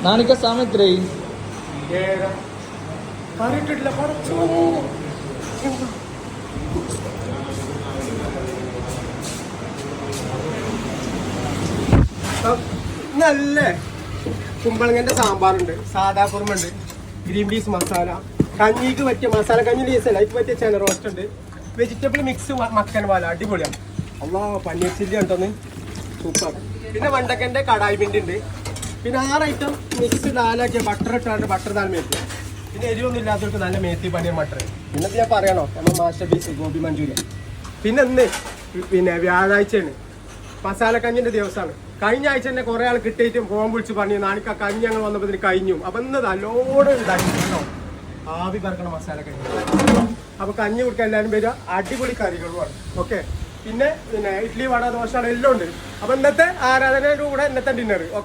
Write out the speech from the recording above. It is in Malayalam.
നാണിക്ക സമയം എത്രയായി? പറഞ്ഞിട്ടില്ല കുറച്ചു നല്ല കുമ്പളങ്ങന്റെ സാമ്പാറുണ്ട്, സാദാ കുറുമുണ്ട്, ഗ്രീൻ പീസ് മസാല, കഞ്ഞിക്ക് പറ്റിയ മസാല കഞ്ഞി ലീസല്ല, അതിക്ക് പറ്റിയ ചെന റോസ്റ്റ് ഉണ്ട്, വെജിറ്റബിൾ മിക്സ് മക്കൻ പാല അടിപൊളിയാണ്. അള്ളാ പനീർ ചില്ലി ഉണ്ടോന്ന് സൂപ്പർ. പിന്നെ വണ്ടക്കന്റെ കടായി പിണ്ടി ഉണ്ട്. പിന്നെ 6 ഐറ്റം മിക്സ് ലാലാക്കിയ ബട്ടർ ഇട്ടാണ്ട് ബട്ടർ ദാൽ മേത്തി. പിന്നെ എരിവൊന്നും ഇല്ലാത്തവർക്ക് നല്ല മേത്തി പനീർ മട്ടർ. പിന്നത്തെ ഞാൻ പറയണോ നമ്മൾ മാസ്റ്റർ പീസ് ഗോപി മഞ്ചൂരിയൻ. പിന്നെ വ്യാഴാഴ്ചയാണ് മസാലക്കഞ്ഞിന്റെ ദിവസമാണ്. കഴിഞ്ഞ ആഴ്ച തന്നെ കുറെ ആൾ കിട്ടിയിട്ടും ഫോൺ വിളിച്ച് പറഞ്ഞു നാണിക്ക കഞ്ഞി ഞങ്ങൾ വന്നപ്പോൾ കഴിഞ്ഞു. അപ്പൊ ഇന്ന് നല്ലോണം ഉണ്ടാക്കിട്ടോ ആവി പറക്കണ മസാലക്കഞ്ഞി. അപ്പൊ കഞ്ഞി കുടിക്കാൻ എല്ലാവരും വരിക, അടിപൊളി കറികളുമാണ്. ഓക്കെ, പിന്നെ ഇഡ്ഡലി വട ദോശ എല്ലാം ഉണ്ട്. അപ്പൊ ഇന്നത്തെ ആരാധനയുടെ കൂടെ ഇന്നത്തെ ഡിന്നർ.